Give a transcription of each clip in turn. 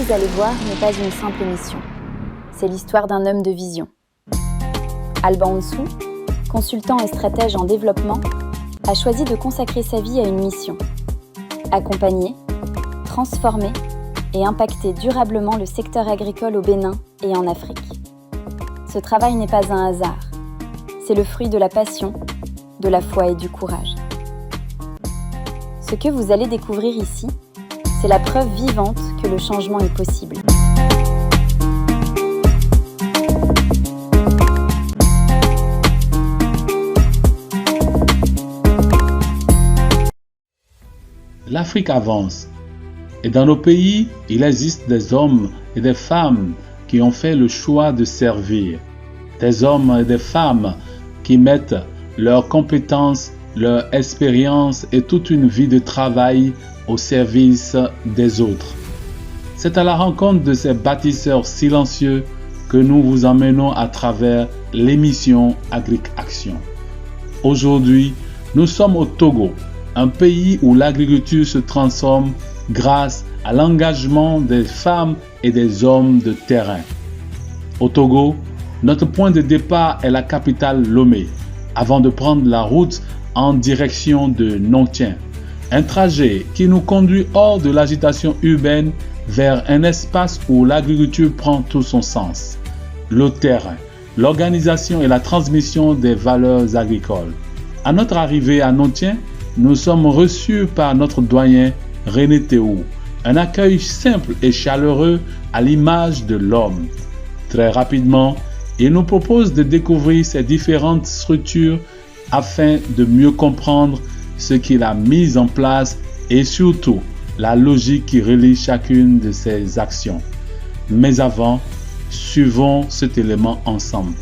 vous allez voir n'est pas une simple mission. C'est l'histoire d'un homme de vision. Alban Onsou, consultant et stratège en développement, a choisi de consacrer sa vie à une mission. Accompagner, transformer et impacter durablement le secteur agricole au Bénin et en Afrique. Ce travail n'est pas un hasard. C'est le fruit de la passion, de la foi et du courage. Ce que vous allez découvrir ici, c'est la preuve vivante que le changement est possible. L'Afrique avance. Et dans nos pays, il existe des hommes et des femmes qui ont fait le choix de servir. Des hommes et des femmes qui mettent leurs compétences, leur expérience et toute une vie de travail au service des autres. C'est à la rencontre de ces bâtisseurs silencieux que nous vous emmenons à travers l'émission Agric Action. Aujourd'hui, nous sommes au Togo, un pays où l'agriculture se transforme grâce à l'engagement des femmes et des hommes de terrain. Au Togo, notre point de départ est la capitale Lomé, avant de prendre la route en direction de Nontien. Un trajet qui nous conduit hors de l'agitation urbaine vers un espace où l'agriculture prend tout son sens. Le terrain, l'organisation et la transmission des valeurs agricoles. À notre arrivée à Nontien, nous sommes reçus par notre doyen René Théou. Un accueil simple et chaleureux à l'image de l'homme. Très rapidement, il nous propose de découvrir ces différentes structures afin de mieux comprendre ce qu'il a mis en place et surtout la logique qui relie chacune de ses actions. Mais avant, suivons cet élément ensemble.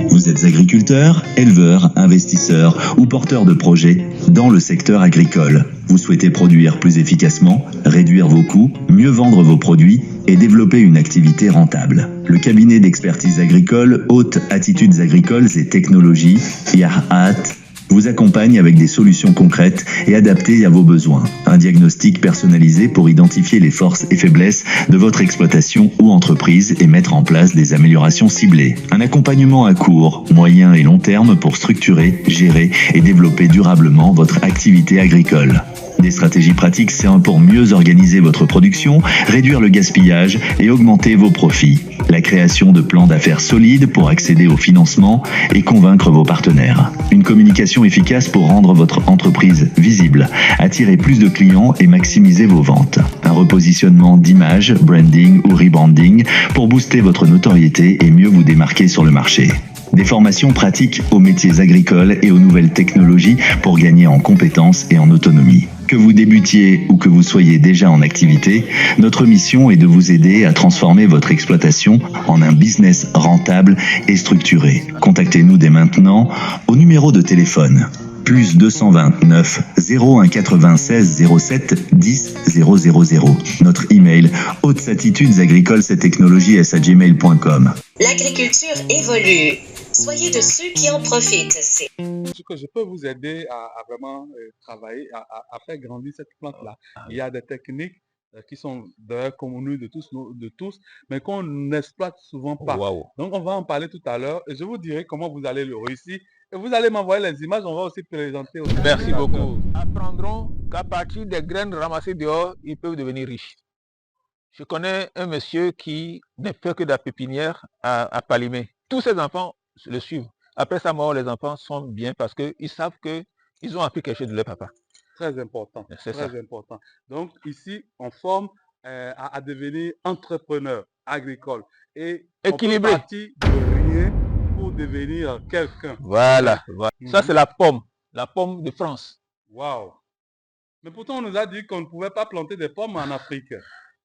Vous êtes agriculteur, éleveur, investisseur ou porteur de projets dans le secteur agricole. Vous souhaitez produire plus efficacement, réduire vos coûts, mieux vendre vos produits et développer une activité rentable. Le cabinet d'expertise agricole Haute Attitudes Agricoles et Technologies, IAHAT, vous accompagne avec des solutions concrètes et adaptées à vos besoins. Un diagnostic personnalisé pour identifier les forces et faiblesses de votre exploitation ou entreprise et mettre en place des améliorations ciblées. Un accompagnement à court, moyen et long terme pour structurer, gérer et développer durablement votre activité agricole. Des stratégies pratiques simples pour mieux organiser votre production, réduire le gaspillage et augmenter vos profits. La création de plans d'affaires solides pour accéder au financement et convaincre vos partenaires. Une communication efficace pour rendre votre entreprise visible, attirer plus de clients et maximiser vos ventes. Un repositionnement d'image, branding ou rebranding pour booster votre notoriété et mieux vous démarquer sur le marché. Des formations pratiques aux métiers agricoles et aux nouvelles technologies pour gagner en compétences et en autonomie. Que vous débutiez ou que vous soyez déjà en activité, notre mission est de vous aider à transformer votre exploitation en un business rentable et structuré. Contactez-nous dès maintenant au numéro de téléphone plus 229 01 96 07 10 000. Notre email hautesatitudesagricoles-technologies@gmail.com. L'agriculture évolue. Soyez de ceux qui en profitent. Ce que je peux vous aider à vraiment travailler, à faire grandir cette plante-là. Il y a des techniques qui sont d'ailleurs connues de tous, mais qu'on n'exploite souvent pas. Wow. Donc, on va en parler tout à l'heure et je vous dirai comment vous allez le réussir. Et vous allez m'envoyer les images, on va aussi présenter. Merci beaucoup. Apprendront qu'à partir des graines ramassées dehors, ils peuvent devenir riches. Je connais un monsieur qui ne fait que de la pépinière à Palimé. Tous ses enfants le suivent. Après sa mort, les enfants sont bien parce qu'ils savent qu'ils ont appris quelque chose de leur papa. Très important. C'est ça. Très important. Donc ici, on forme à devenir entrepreneur agricole. Et équilibré. On peut partir de rien pour devenir quelqu'un. Voilà. Ça, c'est la pomme de France. Waouh. Mais pourtant, on nous a dit qu'on ne pouvait pas planter des pommes en Afrique.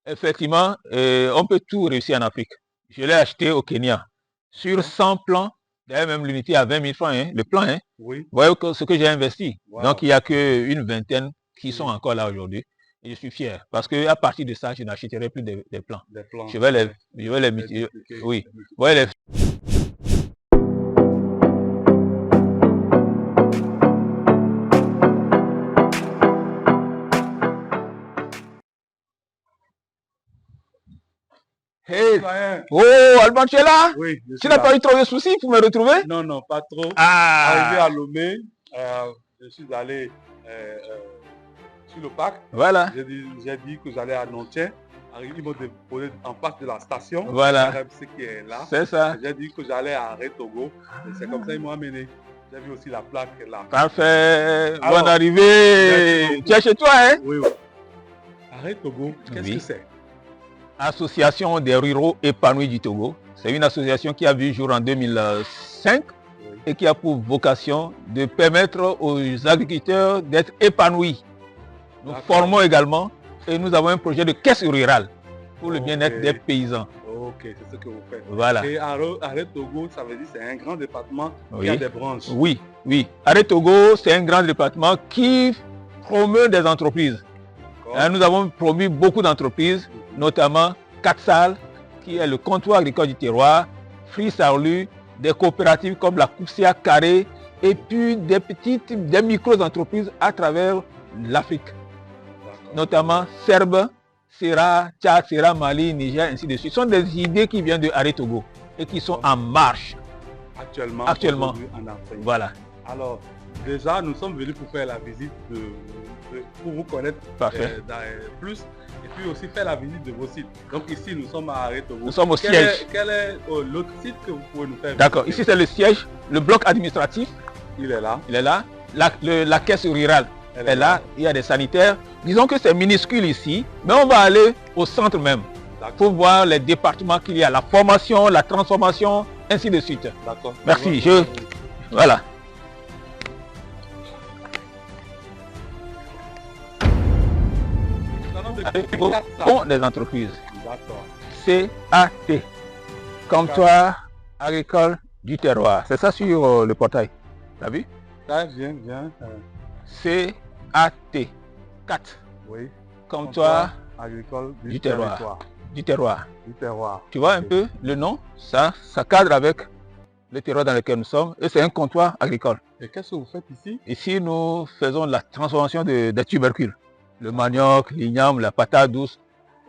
Effectivement, on peut tout réussir en Afrique. Je l'ai acheté au Kenya. Sur 100 plants, d'ailleurs même l'unité à 20 000 francs, le plan. Oui. Vous voyez ce que j'ai investi. Wow. Donc il n'y a qu'une vingtaine qui sont encore là aujourd'hui. Et je suis fier. Parce qu'à partir de ça, je n'achèterai plus des plants. Des plants. Je vais les oui. Vous voyez Hey. Citoyen. Oh, Alban, tu es là? Oui, je Tu suis n'as là. pas eu trop de soucis pour me retrouver? Non, non, pas trop. Arrivé Ah, à Lomé, je suis allé sur le parc. voilà, J'ai dit que j'allais à Nantier. Ils m'ont déposé en face de la station. Voilà. RMC qui est là. c'est ça. J'ai dit que j'allais à Arrêt Togo. Et c'est comme ça qu'ils m'ont amené. J'ai vu aussi la plaque là. Parfait. Alors, Bonne arrivée. merci beaucoup. Tu es chez toi, hein? Oui, oui. Arrêt Togo, qu'est-ce Oui. que c'est? Association des ruraux épanouis du Togo. C'est une association qui a vu le jour en 2005 Oui. et qui a pour vocation de permettre aux agriculteurs d'être épanouis. Nous D'accord. formons également et nous avons un projet de caisse rurale pour le bien-être Ok. des paysans. Ok, c'est ce que vous faites. Voilà. Et Arrêt Togo, ça veut dire que c'est un grand département Oui. qui a des branches. Oui, oui. Arrêt Togo, c'est un grand département qui promeut des entreprises. D'accord. Hein, nous avons promu beaucoup d'entreprises, notamment Katsal, qui est le comptoir agricole du terroir, Free Sarlu, des coopératives comme la Coupsia Carré, et puis des micro-entreprises à travers l'Afrique, D'accord. notamment Serbe, Sera, Tchad, Sera, Mali, Niger, ainsi de suite. Ce sont des idées qui viennent de Arrêt Togo et qui sont en marche. Actuellement, Actuellement. aujourd'hui, en Afrique. Voilà, Alors, déjà, nous sommes venus pour faire la visite pour vous connaître parfait. plus et puis aussi faire la visite de vos sites. Donc ici, nous sommes à Arrêt Togo. Nous sommes au Quel siège. Quel est l'autre site que vous pouvez nous faire D'accord, visiter? ici c'est le siège, le bloc administratif, Il est là. il est là. La caisse rurale Elle est là, il y a des sanitaires. Disons que c'est minuscule ici, mais on va aller au centre même D'accord. pour voir les départements qu'il y a, la formation, la transformation, ainsi de suite. D'accord. Merci, Voilà. Fonds des entreprises. D'accord. CAT. Comptoir agricole du terroir. C'est ça sur le portail. T'as vu? Là, viens. CAT. 4. Oui. Comptoir agricole du terroir. territoire. du terroir. Du terroir. Tu vois un peu le nom? Ça cadre avec le terroir dans lequel nous sommes et c'est un comptoir agricole. Et qu'est-ce que vous faites ici? Ici, nous faisons la transformation des tubercules. Le manioc, l'igname, la patate douce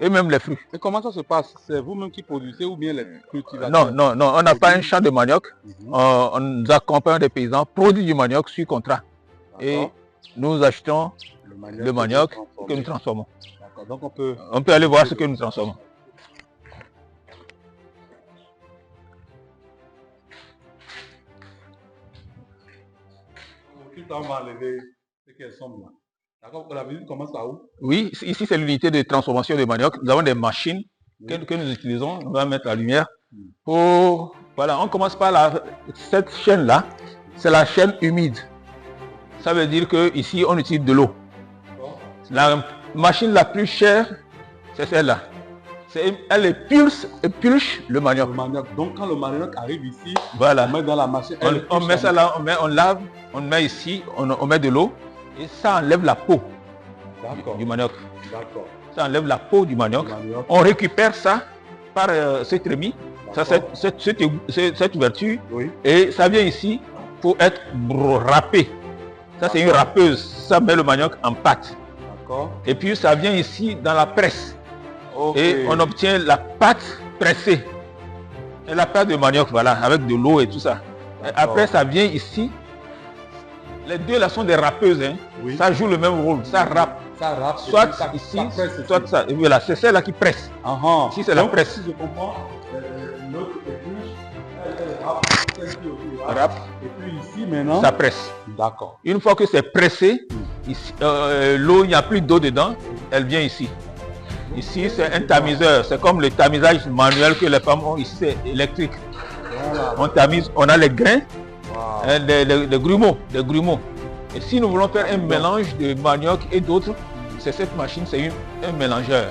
et même les fruits. Et comment ça se passe? C'est vous-même qui produisez ou bien les cultivateurs? Non, on n'a pas un champ de manioc. On nous accompagne des paysans, produisent du manioc sur contrat. Et D'accord. nous achetons le manioc que transformez. nous transformons. D'accord. Donc on peut... On peut aller voir ce que nous transformons. Tout le temps, on va enlever ce qu'elles sont là. D'accord. La visite commence à où? Oui, ici c'est l'unité de transformation de manioc. Nous avons des machines que nous utilisons. On va mettre la lumière. Voilà, on commence par cette chaîne-là. C'est la chaîne humide. Ça veut dire qu'ici on utilise de l'eau. La machine la plus chère, c'est celle-là. Elle épulche le manioc. Le manioc. Donc quand le manioc arrive ici, Voilà. on met dans la machine. On met ça là, on lave, on met ici, on met de l'eau et ça enlève la peau du manioc. D'accord. Ça enlève la peau du manioc. Manioc. On récupère ça par cette remise, cette ouverture, Oui. et ça vient ici pour être râpé. Ça c'est une râpeuse, ça met le manioc en pâte. D'accord. Et puis ça vient ici dans la presse. Ok. Et on obtient la pâte pressée. Et la pâte de manioc, voilà, avec de l'eau et tout ça. Et après, ça vient ici. Les deux là sont des râpeuses. Hein. Oui. Ça joue le même rôle. Ça râpe. Ça râpe. et Soit puis ça- ici, ça presse soit ici. ça. Et voilà, c'est celle-là qui presse. Ici, c'est la Donc, presse. Si je comprends, l'autre épluche, elle râpe, celle-ci aussi râpe. Râpe, Et puis ici maintenant. ça presse. D'accord. Une fois que c'est pressé, ici, l'eau, il n'y a plus d'eau dedans, elle vient ici. Ici, c'est un tamiseur. C'est comme le tamisage manuel que les femmes ont. Ici, c'est électrique. Voilà. On tamise, on a les grains, Wow. des grumeaux. Et si nous voulons faire un mélange de manioc et d'autres, c'est cette machine, c'est un mélangeur.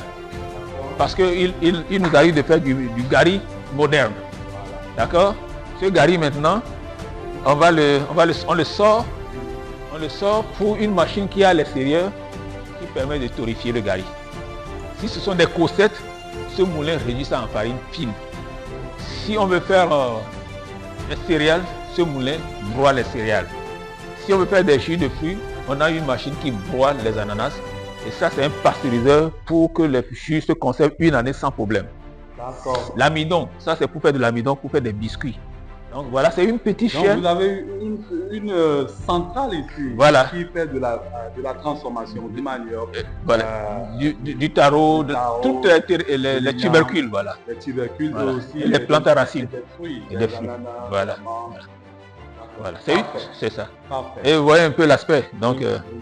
Parce qu'il nous arrive de faire du gari moderne. D'accord? Ce gari maintenant, on le sort pour une machine qui est à l'extérieur qui permet de torréfier le gari. Si ce sont des cossettes, ce moulin réduit ça en farine fine. Si on veut faire les céréales, ce moulin broie les céréales. Si on veut faire des jus de fruits, on a une machine qui broie les ananas. Et ça, c'est un pasteuriseur pour que les jus se conservent une année sans problème. D'accord. L'amidon, ça c'est pour faire de l'amidon, pour faire des biscuits. Donc voilà, c'est une petite Donc chaîne. vous avez une centrale ici Voilà. qui fait de la transformation du manioc, Voilà. Du taro, toutes les tubercules, voilà. les tubercules, Voilà. aussi Et les plantes à racines. des fruits, Et des des fruits. ananas, Voilà. des mangues. Voilà, Parfait. c'est ça. Parfait. Et vous voyez un peu l'aspect. Donc, Oui, oui.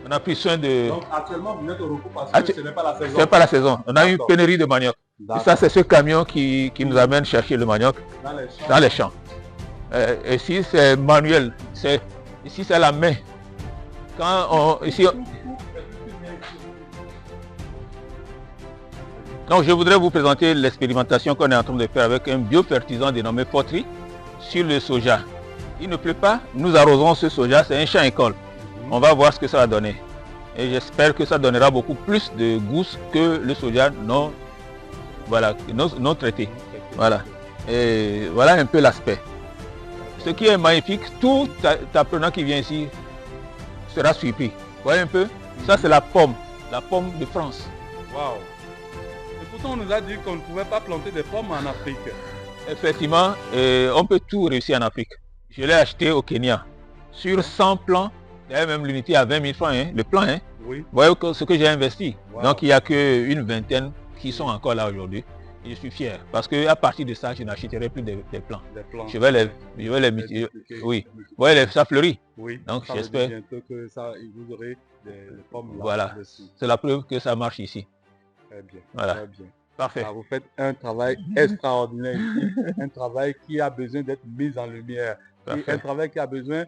on a pris soin de... Donc actuellement vous êtes au repos parce Ah, que ce n'est pas la saison. C'est pas la saison. On a eu une D'accord. pénurie de manioc. Et D'accord. ça, c'est ce camion qui nous amène chercher le manioc Dans les champs. dans les champs. Ici, c'est manuel. Ici, c'est la main. Donc, je voudrais vous présenter l'expérimentation qu'on est en train de faire avec un biofertisant dénommé Poterie sur le soja. Il ne pleut pas, nous arrosons ce soja, c'est un champ école. On va voir ce que ça va donner. Et j'espère que ça donnera beaucoup plus de gousses que le soja non traité. Voilà. Et voilà un peu l'aspect. Ce qui est magnifique, tout apprenant qui vient ici sera surpris. Vous voyez un peu? Ça, c'est la pomme de France. Waouh. Et pourtant on nous a dit qu'on ne pouvait pas planter des pommes en Afrique. Effectivement, on peut tout réussir en Afrique. Je l'ai acheté au Kenya. Sur 100 plants, d'ailleurs même l'unité à 20 000 francs, hein, le plan. Hein. Oui. Vous voyez ce que j'ai investi. Wow. Donc il n'y a qu'une vingtaine qui sont encore là aujourd'hui. Je suis fier parce qu'à partir de ça, je n'achèterai plus des plants. Des plants. Je vais les multiplier. Oui. Vous voyez, ça fleurit. Oui. Donc ça veut j'espère. dire bientôt que ça, vous aurez des pommes là. Voilà. Dessus. C'est la preuve que ça marche ici. Très bien. Voilà. Très bien. Parfait. Ah, vous faites un travail extraordinaire ici, un travail qui a besoin d'être mis en lumière, et un travail qui a besoin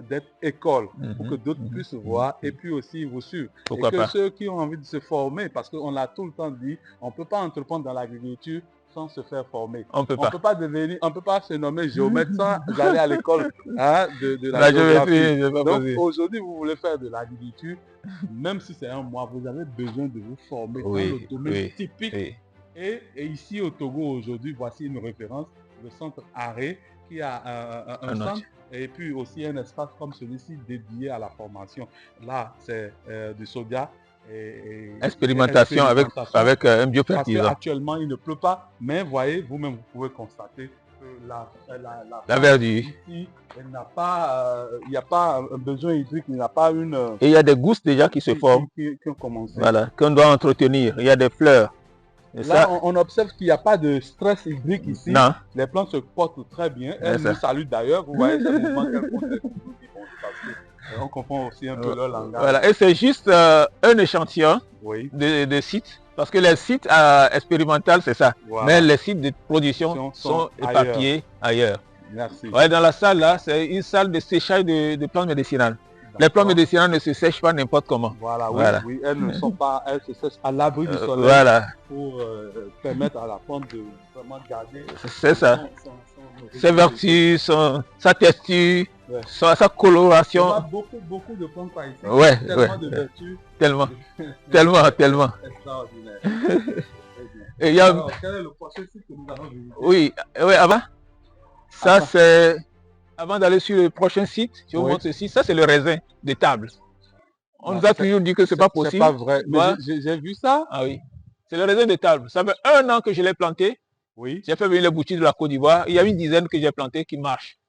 d'être école pour que d'autres puissent voir et puis aussi vous suivre. Pourquoi et que pas. ceux qui ont envie de se former, parce qu'on l'a tout le temps dit, on ne peut pas entreprendre dans l'agriculture sans se faire former. On peut On pas. peut pas devenir, on peut pas se nommer géomètre sans aller à l'école de la géographie. Donc aujourd'hui, vous voulez faire de l'agriculture, même si c'est un mois, vous avez besoin de vous former dans le domaine typique. Oui. Et ici au Togo aujourd'hui, voici une référence, le centre Arrêt, qui a un centre et puis aussi un espace comme celui-ci dédié à la formation. Là, c'est du soja. Expérimentation avec un biofertisant. Actuellement, il ne pleut pas, mais voyez, vous-même, vous pouvez constater que la verdure. Ici, il n'y a pas un besoin hydrique, il n'y a pas une... Et il y a des gousses déjà qui se forment. Qui ont commencé. Voilà, qu'on doit entretenir. Il y a des fleurs. Et là, ça... on observe qu'il n'y a pas de stress hydrique ici. Non. Les plantes se portent très bien. Elles nous saluent d'ailleurs. Vous voyez ce mouvement qu'elles font. On comprend aussi un peu leur langage. Voilà, et c'est juste un échantillon de sites. Parce que les sites expérimentaux, c'est ça. Voilà. Mais les sites de production sont éparpillés ailleurs. Merci. Ouais, dans la salle là, c'est une salle de séchage de plantes médicinales. Les plantes médicinales ne se sèchent pas n'importe comment. Voilà, oui, elles ne sont pas, elles se sèchent à l'abri du soleil. Voilà. Pour permettre à la plante de vraiment garder. C'est ça. Ses vertus, sa texture, sa coloration. Il y a beaucoup de plantes par ici. Ouais, tellement de vertus. Tellement. Extraordinaire. Et il y a... Alors, quel est le prochain site que nous allons visiter? Oui, avant. Ça c'est... Avant d'aller sur le prochain site, je vous montre ceci, ça c'est le raisin de table. On nous a toujours dit que c'est pas possible. C'est pas vrai. Mais j'ai vu ça. Ah oui. C'est le raisin de table. Ça fait 1 an que je l'ai planté. Oui. J'ai fait venir les boutiques de la Côte d'Ivoire. Il y a une dizaine que j'ai planté qui marchent.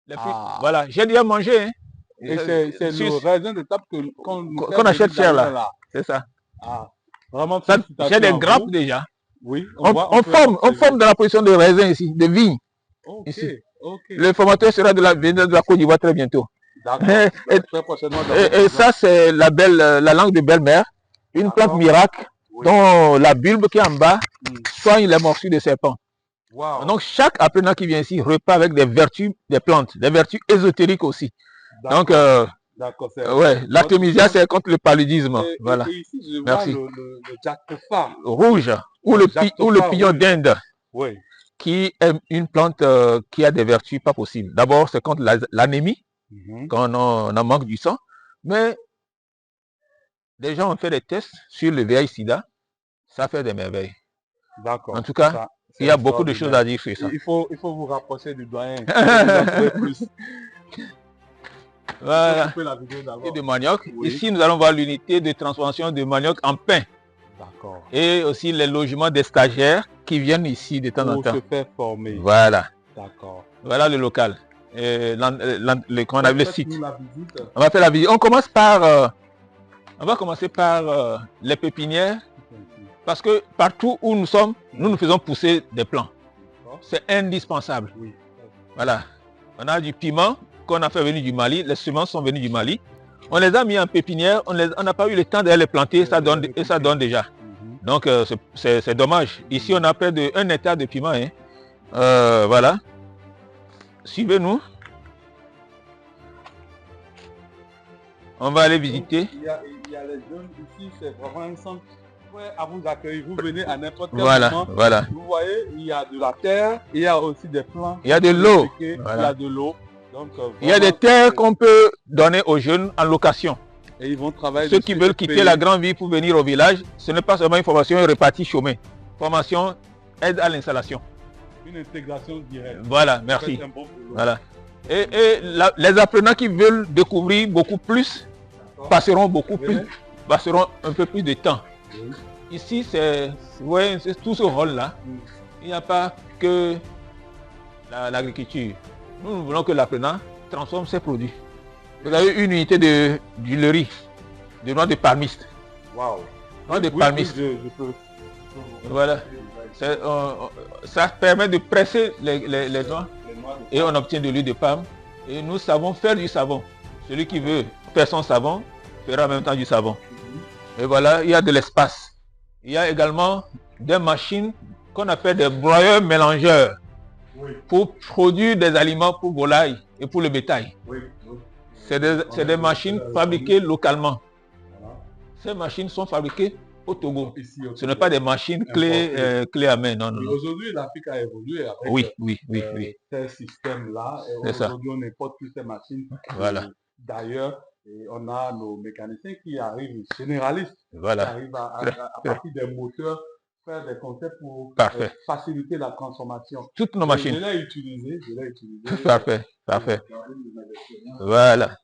Les fruits, voilà. J'ai déjà mangé. Hein. Et c'est le raisin de table qu'on achète cher là. C'est ça. Ah. Vraiment. J'ai des grappes déjà. Oui. On forme dans la position de raisin ici, de vigne. Ici. Okay. Le formateur sera de la Côte d'Ivoire très bientôt. Très prochainement. Et ça, c'est la langue de belle-mère, une plante miracle dont la bulbe qui est en bas soigne les morsures de serpents. Wow. Donc, chaque apprenant qui vient ici repart avec des vertus des plantes, des vertus ésotériques aussi. Donc, l'artémisia, c'est contre le paludisme. Voilà. Et ici, je vois le jacopha rouge ou le pignon d'Inde. Oui. Qui est une plante qui a des vertus pas possibles. D'abord, c'est contre l'anémie, quand on en manque du sang. Mais des gens ont fait des tests sur le VIH-Sida. Ça fait des merveilles. D'accord. En tout cas, il y a beaucoup de choses à dire sur ça. Il faut vous rapprocher du doyen. Voilà. Et de manioc. Oui. Ici, nous allons voir l'unité de transformation de manioc en pain. D'accord. Et aussi les logements des stagiaires qui viennent ici de temps en Pour temps. se faire former. Voilà. D'accord. Voilà le local. Comment on appelle le site. Faites-nous la visite. On va faire la visite. On commence par... on va commencer par les pépinières. Parce que partout où nous sommes, nous faisons pousser des plants. C'est indispensable. Oui. Voilà. On a du piment qu'on a fait venir du Mali. Les semences sont venues du Mali. On les a mis en pépinière. On n'a pas eu le temps d'aller les planter. Ça donne déjà. Donc c'est dommage. Ici, on a près de 1 hectare de piment. Hein. Voilà. Suivez-nous. On va aller visiter. Il y a les jeunes ici. C'est vraiment un centre à vous accueillir. Vous venez à n'importe quel moment. Voilà. Vous voyez, il y a de la terre, il y a aussi des plants. Il y a de l'eau. Il y a de l'eau. Donc, il y a des terres qu'on peut donner aux jeunes en location. Et ils vont travailler. Ceux qui veulent quitter la grande ville pour venir au village, ce n'est pas seulement une formation répartie chômée. Formation aide à l'installation. Une intégration directe. Voilà, merci. Voilà. Et les apprenants qui veulent découvrir beaucoup plus passeront un peu plus de temps. Oui. Ici, c'est tout ce rôle-là. Il n'y a pas que l'agriculture. Nous voulons que l'apprenant transforme ses produits. Vous avez une unité de d'huilerie, de noix de palmiste. Waouh! Noix de palmiste. Je peux. Voilà. Ça permet de presser les noix et on obtient de l'huile de palme. Et nous savons faire du savon. Celui qui veut faire son savon fera en même temps du savon. Et voilà, il y a de l'espace. Il y a également des machines qu'on appelle des broyeurs mélangeurs pour produire des aliments pour volailles et pour le bétail. C'est des machines fabriquées localement. Ces machines sont fabriquées au Togo. Ce n'est pas des machines clés à main. Non. Aujourd'hui, l'Afrique a évolué avec ces systèmes-là. Aujourd'hui, on n'importe plus ces machines. Voilà. D'ailleurs, et on a nos mécaniciens qui arrivent généralistes, voilà. qui arrivent à partir des moteurs, faire des concepts pour faciliter la transformation. Toutes nos machines. Je l'ai utilisé. Parfait. Voilà.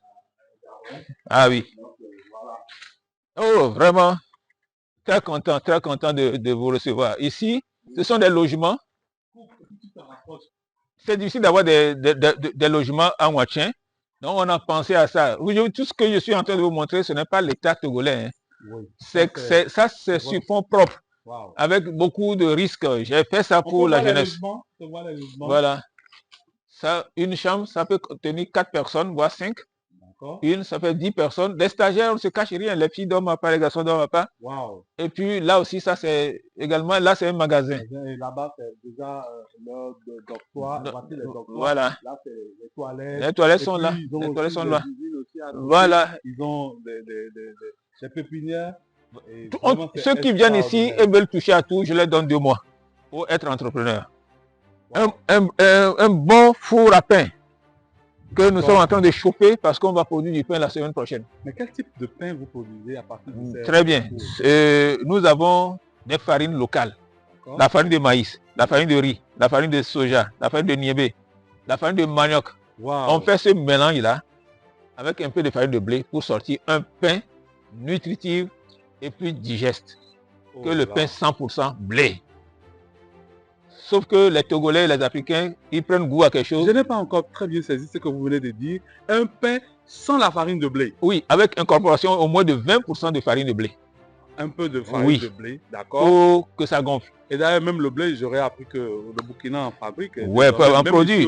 Ah oui. Oh, vraiment, très content de vous recevoir. Ici, ce sont des logements. C'est difficile d'avoir des logements en Ouatien. Donc on a pensé à ça. Tout ce que je suis en train de vous montrer, ce n'est pas l'État togolais. Hein. Oui. C'est sur fonds propres. Wow. Avec beaucoup de risques. J'ai fait ça pour la jeunesse. Voilà. Ça, une chambre, ça peut contenir 4 personnes, voire 5. Une, ça fait 10 personnes. Les stagiaires, on ne se cache rien. Les filles dorment pas, les garçons dorment pas. Wow. Et puis là aussi, ça c'est également, là c'est un magasin. Et là-bas, c'est déjà leur dortoir. Voilà. Là, c'est les toilettes. Les toilettes sont là. Les toilettes sont là. Voilà. Ils ont des pépinières. Ceux qui viennent ici et veulent toucher à tout, je leur donne 2 mois pour être entrepreneur. Wow. Un bon four à pain que nous sommes en train de chauffer parce qu'on va produire du pain la semaine prochaine. Mais quel type de pain vous produisez à partir de ces... Très bien. Nous avons des farines locales. La farine de maïs, la farine de riz, la farine de soja, la farine de niébé, la farine de manioc. Wow. On fait ce mélange-là avec un peu de farine de blé pour sortir un pain nutritif et plus digeste que le pain 100% blé. Sauf que les Togolais et les Africains, ils prennent goût à quelque chose. Je n'ai pas encore très bien saisi ce que vous venez de dire. Un pain sans la farine de blé. Oui, avec incorporation au moins de 20% de farine de blé. Un peu de farine de blé, d'accord. Pour que ça gonfle. Et d'ailleurs, même le blé, j'aurais appris que le Burkina en fabrique. Oui, on produit.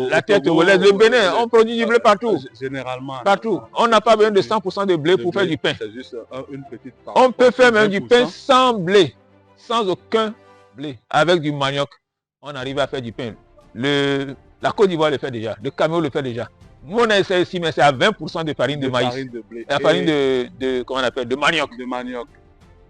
La terre togolaise, le Bénin, on produit du blé partout. Généralement. Partout. On n'a pas besoin de 100% de blé pour faire du pain. C'est juste une petite part. On peut faire même du pain sans blé, sans aucun blé, avec du manioc. On arrive à faire du pain. La Côte d'Ivoire le fait déjà, le Cameroun le fait déjà. Nous on essaie ici, mais c'est à 20% de farine de maïs. Farine de blé. La farine comment on appelle, de manioc. De manioc.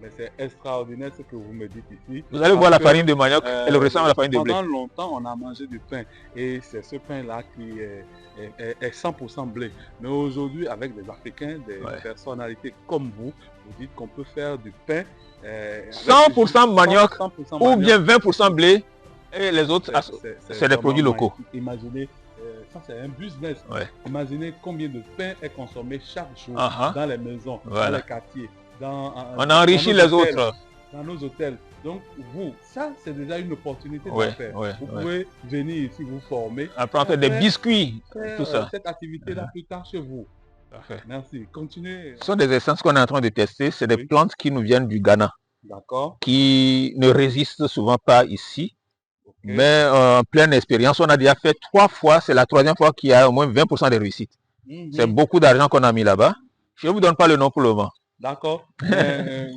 Mais c'est extraordinaire ce que vous me dites ici. Vous allez voir la farine de manioc, elle ressemble à la farine de blé. Pendant longtemps, on a mangé du pain. Et c'est ce pain-là qui est 100% blé. Mais aujourd'hui, avec des Africains, des personnalités comme vous, vous dites qu'on peut faire du pain 100% manioc ou bien 20% blé. Et les autres, c'est des produits locaux. Imaginez, ça c'est un business. Imaginez combien de pain est consommé chaque jour dans les maisons, dans les quartiers. On enrichit les autres. Dans nos hôtels. Donc, vous, ça, c'est déjà une opportunité Ouais, d'affaires. ouais, Vous ouais. pouvez venir ici, vous former. Après, on fait des biscuits, faire, tout ça. cette activité-là plus tard chez vous. Parfait. Merci. Continuez. Ce sont des essences qu'on est en train de tester. C'est des Oui. plantes qui nous viennent du Ghana, D'accord. qui ne résistent souvent pas ici. Ok. Mais en pleine expérience, on a déjà fait 3 fois. C'est la 3e fois qu'il y a au moins 20% de réussite. C'est beaucoup d'argent qu'on a mis là-bas. Je ne vous donne pas le nom pour le moment. D'accord.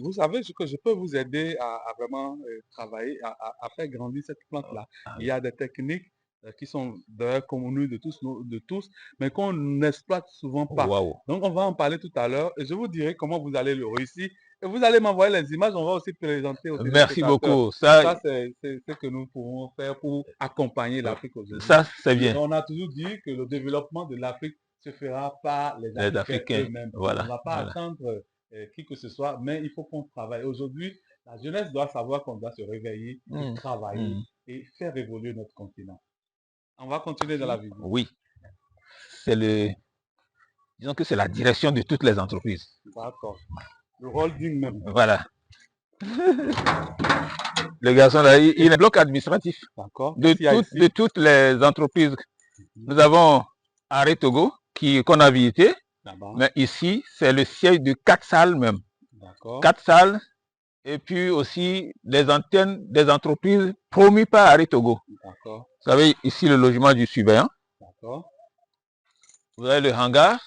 Vous savez que je peux vous aider à vraiment travailler, à faire grandir cette plante-là. Il y a des techniques qui sont d'ailleurs communes de tous, mais qu'on n'exploite souvent pas. Wow. Donc, on va en parler tout à l'heure et je vous dirai comment vous allez le réussir. Et vous allez m'envoyer les images, on va aussi présenter aux Merci téléspectateurs. beaucoup. Ça c'est ce que nous pouvons faire pour accompagner l'Afrique aujourd'hui. Ça, c'est bien. On a toujours dit que le développement de l'Afrique se fera par les Africains eux-mêmes. Voilà, On ne va pas attendre qui que ce soit, mais il faut qu'on travaille. Aujourd'hui, la jeunesse doit savoir qu'on doit se réveiller, et travailler et faire évoluer notre continent. On va continuer dans la vidéo. Oui. Disons que c'est la direction de toutes les entreprises. D'accord. Le holding même. Voilà. Le garçon là, il est un bloc administratif. D'accord. De toutes les entreprises. Nous avons Arrêt Togo qu'on a visité. Mais ici, c'est le siège de 4 salles même. 4 salles. Et puis aussi les antennes des entreprises promues par Arrêt Togo. Vous savez, ici le logement du surveillant. Vous avez le hangar,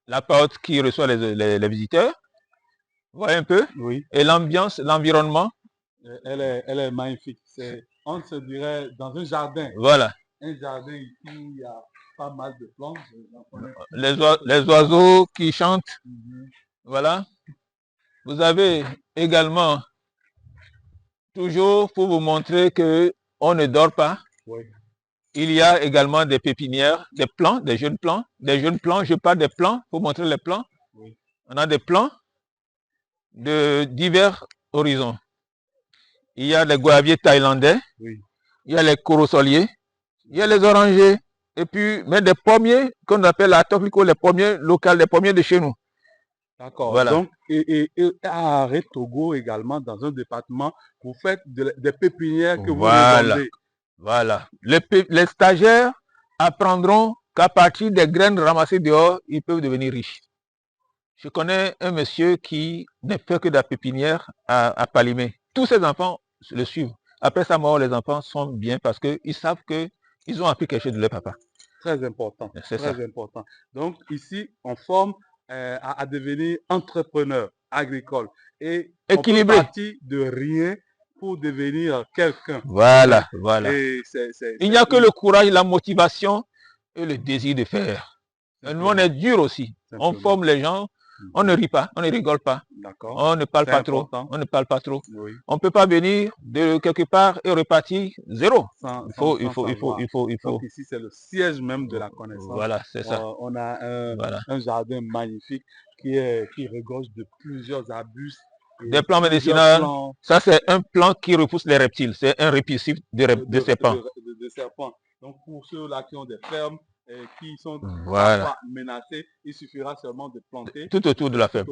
la porte qui reçoit les visiteurs. Vous voyez un peu? Oui. Et l'ambiance, l'environnement. Elle est magnifique. On se dirait dans un jardin. Voilà. Un jardin ici, il y a pas mal de plantes. Les oiseaux qui chantent. Voilà. Vous avez également, toujours pour vous montrer que on ne dort pas. Oui. Il y a également des pépinières, des plants, des jeunes plants. Je parle des plants, pour montrer les plants. Oui. On a des plants de divers horizons. Il y a les goyaviers thaïlandais. Oui. Il y a les corosoliers. Il y a les orangers. Et puis, mais des pommiers qu'on appelle la toplico, les pommiers locaux, les pommiers de chez nous. D'accord. Voilà. Donc, et à Arrêt Togo également, dans un département, vous faites des pépinières que vous revendez. Voilà. Les stagiaires apprendront qu'à partir des graines ramassées dehors, ils peuvent devenir riches. Je connais un monsieur qui ne fait que de la pépinière à Palimé. Tous ses enfants le suivent. Après sa mort, les enfants sont bien parce qu'ils savent qu'ils ont appris quelque chose de leur papa. Très important. C'est ça. Très important. Donc ici, on forme à devenir entrepreneur agricole. Et équilibré. On peut partir de rien pour devenir quelqu'un. Voilà, voilà. Il n'y a que le courage, la motivation et le désir de faire. Nous, on est dur aussi. On forme les gens. On ne rit pas, on ne rigole pas. On ne parle pas trop. On ne parle pas trop. Oui. On ne peut pas venir de quelque part et repartir zéro. Il faut. Donc ici, c'est le siège même de la connaissance. Voilà, c'est ça. On a un jardin magnifique qui regorge de plusieurs arbustes. Des plants médicinaux. Ça, c'est un plant qui repousse les reptiles. C'est un répulsif de serpents. De serpents. Donc, pour ceux-là qui ont des fermes, qui sont parfois menacés, il suffira seulement de planter tout autour de la ferme.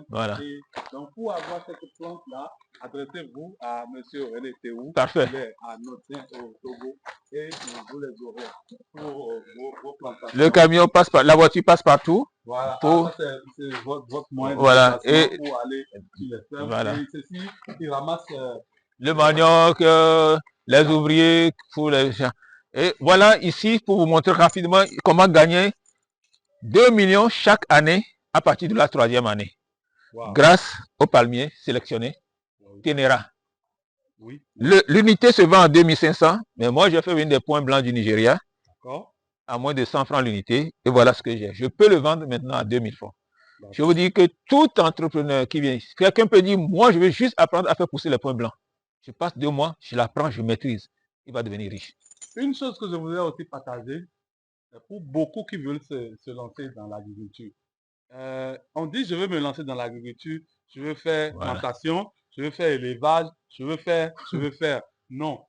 Voilà. Et donc, pour avoir cette plante-là, adressez-vous à M. René Théou. Parfait. Il est à Notien au Togo et vous les aurez pour vos plantations. Le camion passe par, la voiture passe partout. Voilà. C'est votre moyen de pour aller sur les fermes. Voilà. Et ceci, il ramasse le manioc, les ouvriers pour les gens. Et voilà ici pour vous montrer rapidement comment gagner 2 millions chaque année à partir de la 3e année. Wow. Grâce aux palmiers sélectionnés. Wow. Ténéra. Oui. L'unité se vend à 2500, mais moi j'ai fait venir des points blancs du Nigeria à moins de 100 francs l'unité. Et voilà ce que j'ai. Je peux le vendre maintenant à 2000 francs. D'accord. Je vous dis que tout entrepreneur qui vient, quelqu'un peut dire, moi je veux juste apprendre à faire pousser les points blancs. Je passe 2 mois, je l'apprends, je maîtrise. Il va devenir riche. Une chose que je voudrais aussi partager, pour beaucoup qui veulent se lancer dans l'agriculture. On dit, je veux me lancer dans l'agriculture, je veux faire plantation, je veux faire élevage, je veux faire. Non,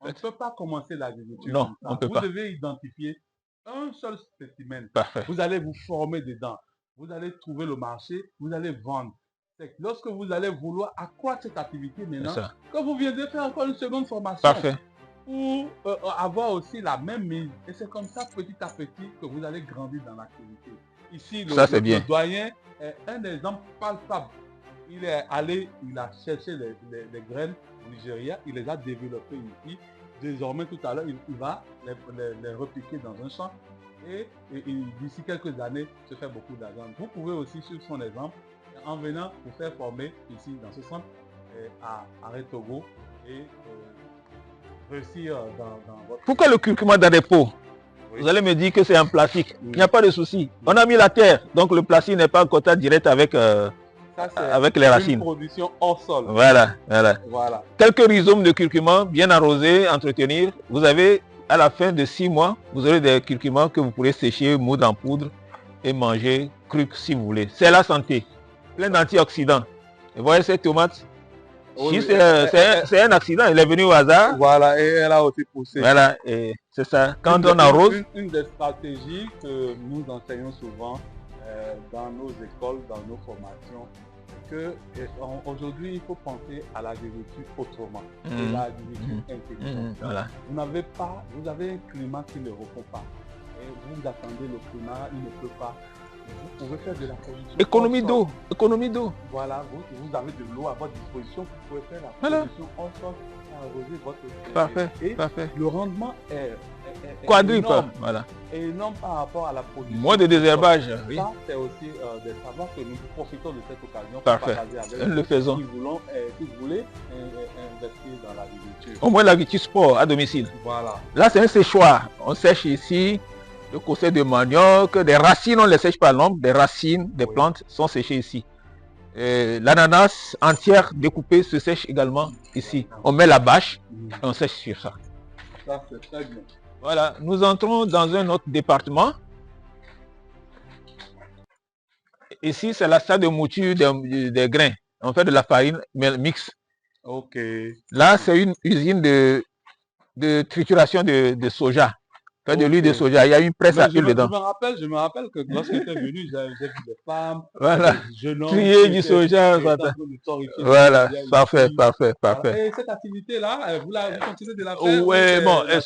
on ne peut pas commencer l'agriculture. Non, on peut pas. Vous devez identifier un seul spécimen. Parfait. Vous allez vous former dedans. Vous allez trouver le marché, vous allez vendre. C'est que lorsque vous allez vouloir accroître cette activité C'est maintenant, ça. que vous viendrez faire encore une seconde formation Parfait. pour avoir aussi la même mise. Et c'est comme ça, petit à petit, que vous allez grandir dans l'activité. Ici, Ça, c'est bien. le doyen est un exemple palpable. Il est allé, il a cherché les graines au Nigeria, il les a développées ici. Désormais, tout à l'heure, il va les repiquer dans un champ et d'ici quelques années, se faire beaucoup d'argent. Vous pouvez aussi suivre son exemple en venant vous faire former ici dans ce centre à Togo et réussir dans votre... Pourquoi le curcuma dans des pots? Oui. Vous allez me dire que c'est en plastique. Oui. Il n'y a pas de souci. On a mis la terre, donc le plastique n'est pas en contact direct avec, Ça, c'est avec les une racines. production hors sol. Voilà, voilà. Voilà. Quelques rhizomes de curcuma bien arrosés, entretenir. Vous avez, à la fin de 6 mois, vous aurez des curcuma que vous pourrez sécher, moudre en poudre et manger cru si vous voulez. C'est la santé. Plein d'antioxydants. Et voyez cette tomate. Oui, Si c'est un accident, il est venu au hasard. Voilà, et elle a aussi poussé. Voilà, et c'est ça. Quand on arrose, Une des stratégies que nous enseignons souvent dans nos écoles, dans nos formations, c'est que aujourd'hui, il faut penser à l'agriculture autrement. Et l'agriculture intelligente. voilà. Vous avez un climat qui ne répond pas. Et vous attendez le climat, il ne peut pas. Vous pouvez faire de la production. Économie hors sol. d'eau, économie d'eau. Voilà, vous avez de l'eau à votre disposition, vous pouvez faire la Voilà. production hors sol, arroser votre Parfait, et parfait. le rendement est Quadruple, énorme, voilà. énorme par rapport à la production. Moins de désherbage, oui. Ça, c'est aussi des savoirs que nous profitons de cette occasion pour Parfait. partager avec Nous vous le faisons. qui voulez investir dans l'agriculture. Au moins l'agriculture sport à domicile. Voilà. Là, c'est un séchoir. On sèche ici le conseil de manioc, des racines, on ne les sèche pas à l'ombre, des racines, des Oui. plantes sont séchées ici. L'ananas entière découpée se sèche également ici. On met la bâche et on sèche sur ça. Ça, c'est très bien. Voilà, nous entrons dans un autre département. Ici, c'est la salle de mouture des grains. On fait de la farine mixte. Ok. Là, c'est une usine de trituration de soja. Fait de l'huile de soja. Il y a une presse à Mais huile dedans. je me rappelle que lorsque tu es venu, j'ai vu des femmes, Voilà. des jeunes hommes Trier qui du étaient- soja, qui étaient en ça. train de torréfier Voilà, du soja parfait, ici. parfait, Voilà. parfait. Et cette activité-là, vous continuez de la faire? Oui, ou bon, c'est la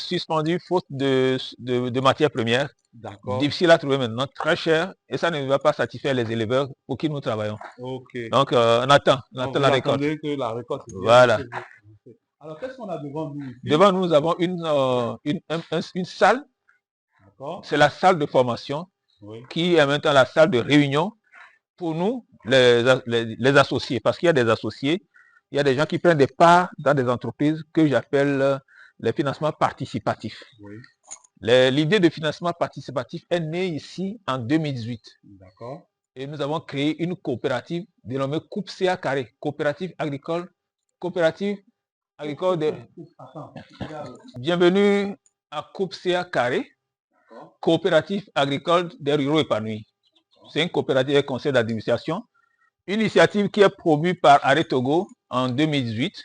suspendu, faute de matières premières. D'accord. Difficile à trouver maintenant, très cher, et ça ne va pas satisfaire les éleveurs pour qui nous travaillons. Ok. Donc, on attend Donc, la vous récolte. attendez que la récolte vienne. Voilà. Ok. Alors, qu'est-ce qu'on a devant nous ici? Devant nous, nous avons une salle, D'accord. c'est la salle de formation, Oui. qui est maintenant la salle de réunion pour nous, les associés, parce qu'il y a des associés, il y a des gens qui prennent des parts dans des entreprises que j'appelle les financements participatifs. Oui. L'idée de financement participatif est née ici en 2018 D'accord. et nous avons créé une coopérative dénommée COUPCA Carré, coopérative agricole de... Attends. Bienvenue à COUPCA Carré, D'accord. coopérative agricole des ruraux épanouis. C'est une coopérative avec conseil d'administration, une initiative qui est promue par Arrêt Togo en 2018,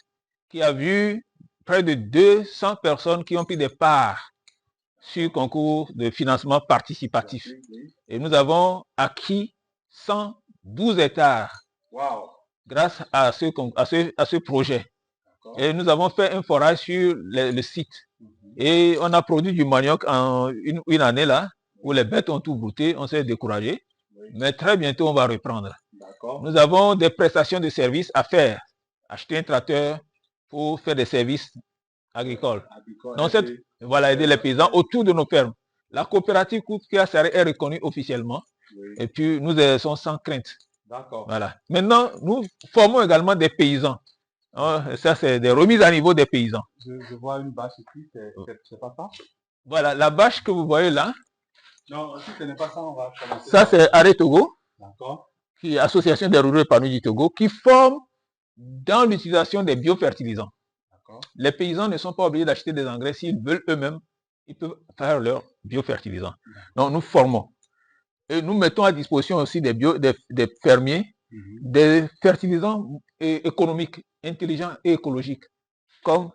qui a vu près de 200 personnes qui ont pris des parts sur le concours de financement participatif. Oui. Et nous avons acquis 112 hectares Wow. grâce à ce projet. D'accord. Et nous avons fait un forage sur le site. Et on a produit du manioc en une année là, où les bêtes ont tout brouté, on s'est découragé. Oui. Mais très bientôt, on va reprendre. D'accord. Nous avons des prestations de services à faire. Acheter un tracteur pour faire des services agricoles. Agricole. Donc, voilà, aider les paysans autour de nos fermes. La coopérative COUPCA Carré est reconnue officiellement. Oui. Et puis, nous sommes sans crainte. D'accord. Voilà. Maintenant, nous formons également des paysans. Ça, c'est des remises à niveau des paysans. Je vois une bâche ici, c'est pas ça? Voilà, la bâche que vous voyez là, Non, si ce n'est pas ça, on va commencer. ça c'est Arrêt Togo, D'accord. qui est Association des ruraux épanouis du Togo, qui forme dans l'utilisation des biofertilisants. D'accord. Les paysans ne sont pas obligés d'acheter des engrais s'ils veulent eux-mêmes, ils peuvent faire leurs biofertilisants. Donc nous formons. Et nous mettons à disposition aussi des fermiers des fertilisants économiques, intelligents et écologiques, comme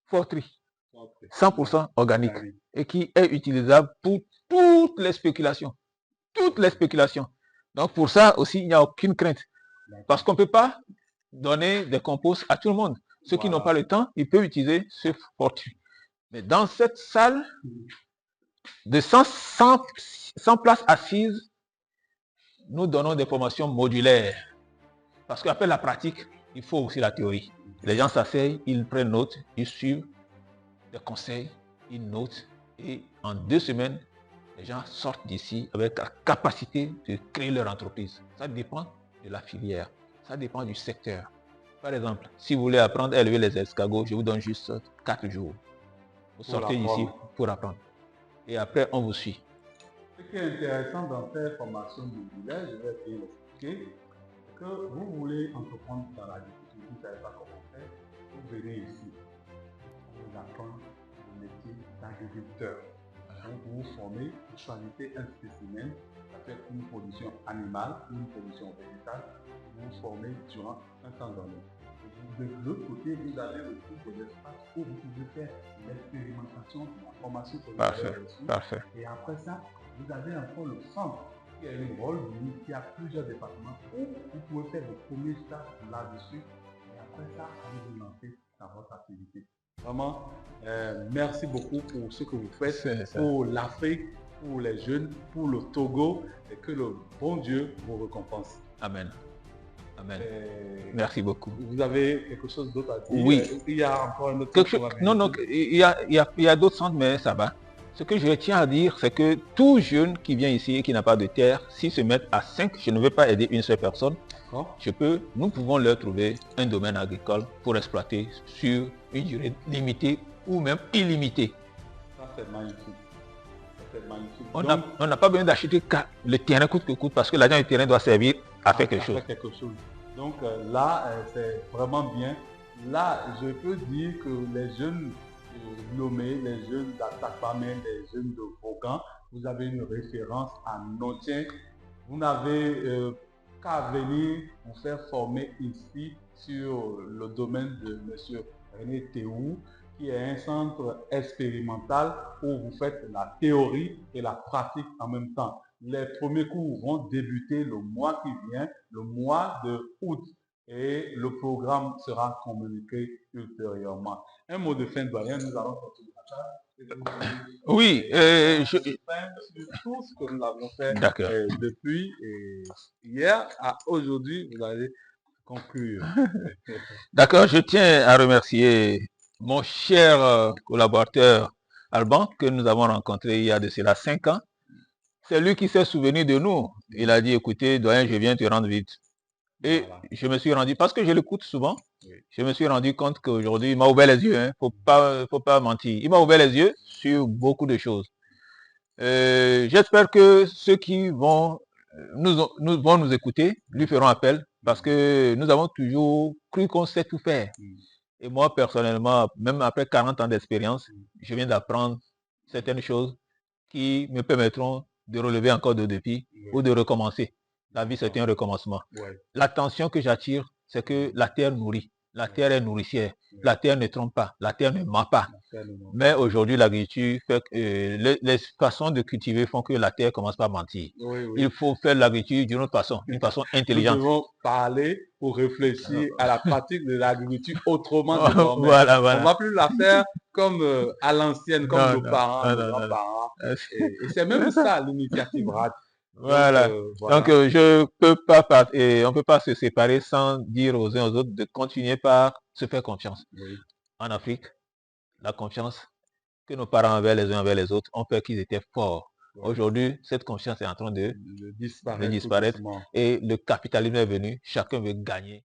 Fortri, 100% organique, et qui est utilisable pour toutes les spéculations. Toutes les spéculations. Donc pour ça aussi, il n'y a aucune crainte. Parce qu'on ne peut pas donner des composts à tout le monde. Ceux qui n'ont pas le temps, ils peuvent utiliser ce fortune. Mais dans cette salle de 100 places assises, nous donnons des formations modulaires. Parce qu'après la pratique, il faut aussi la théorie. Les gens s'asseyent, ils prennent note, ils suivent des conseils, ils notent. Et en 2 semaines, les gens sortent d'ici avec la capacité de créer leur entreprise. Ça dépend de la filière. Ça dépend du secteur. Par exemple, si vous voulez apprendre à élever les escargots, je vous donne juste 4 jours. Vous sortez d'ici pour apprendre. Et après, on vous suit. Ce qui est intéressant dans ces formations modulaires, je vais bien l'expliquer, c'est que vous voulez entreprendre dans l'agriculture, vous ne savez pas comment faire, vous venez ici. On vous apprend le métier d'agriculteur. Donc vous vous formez, vous choisissez un spécimen, ça peut être une production animale ou une production végétale, vous vous formez durant un temps donné. De l'autre côté, vous avez aussi des espaces où vous pouvez faire l'expérimentation de la formation que vous avez reçue. Parfait. Et après ça, vous avez encore le centre qui a un rôle unique, qui a plusieurs départements où vous pouvez faire vos premiers stages là-dessus. Et après ça, vous vous lancez dans votre activité. Vraiment, merci beaucoup pour ce que vous faites pour l'Afrique, pour les jeunes, pour le Togo, et que le bon Dieu vous récompense. Amen. Amen. Merci beaucoup. Vous avez quelque chose d'autre à dire? Oui. Il y a encore un autre quelque chose. Non, il y a d'autres centres, mais ça va. Ce que je tiens à dire, c'est que tout jeune qui vient ici et qui n'a pas de terre, s'il se met à 5, je ne vais pas aider une seule personne. Nous pouvons leur trouver un domaine agricole pour exploiter sur une durée limitée ou même illimitée. Ça, c'est magnifique. On n'a pas besoin d'acheter le terrain coûte que coûte, parce que l'argent du terrain doit servir à faire quelque chose. Donc là, c'est vraiment bien. Là, je peux dire que les jeunes nommés, les jeunes d'Atakpamé, les jeunes de Vaughan, vous avez une référence à Notien. Vous n'avez qu'à venir vous faire former ici sur le domaine de M. René Théou, qui est un centre expérimental où vous faites la théorie et la pratique en même temps. Les premiers cours vont débuter le mois qui vient, le mois de août, et le programme sera communiqué ultérieurement. Un mot de fin, doyen, nous allons continuer la tâche. Oui, sur tout ce que nous avons fait depuis hier à aujourd'hui, vous allez conclure. D'accord, je tiens à remercier mon cher collaborateur Alban, que nous avons rencontré il y a de cela 5 ans. C'est lui qui s'est souvenu de nous. Il a dit, écoutez, doyen, je viens te rendre vite. Et je me suis rendu, parce que je l'écoute souvent, je me suis rendu compte qu'aujourd'hui, il m'a ouvert les yeux, faut pas mentir. Il m'a ouvert les yeux sur beaucoup de choses. J'espère que ceux qui vont nous écouter lui feront appel, parce que nous avons toujours cru qu'on sait tout faire. Et moi, personnellement, même après 40 ans d'expérience, je viens d'apprendre certaines choses qui me permettront de relever encore de défis ou de recommencer. La vie, c'est un recommencement. L'attention que j'attire, c'est que la terre nourrit. La terre est nourricière. La terre ne trompe pas. La terre ne ment pas. Mais aujourd'hui, l'agriculture fait que les façons de cultiver font que la terre commence par mentir. Il faut faire l'agriculture d'une autre façon, une façon intelligente. Nous devons parler pour réfléchir à la pratique de l'agriculture autrement. On ne va plus la faire comme à l'ancienne, comme nos parents, nos grands-parents. Et c'est même ça l'initiative RAD. Voilà. Donc, je peux pas on peut pas se séparer sans dire aux uns aux autres de continuer par se faire confiance. En Afrique, la confiance que nos parents avaient les uns envers les autres ont fait qu'ils étaient forts. Aujourd'hui, cette confiance est en train de disparaître et le capitalisme est venu. Chacun veut gagner.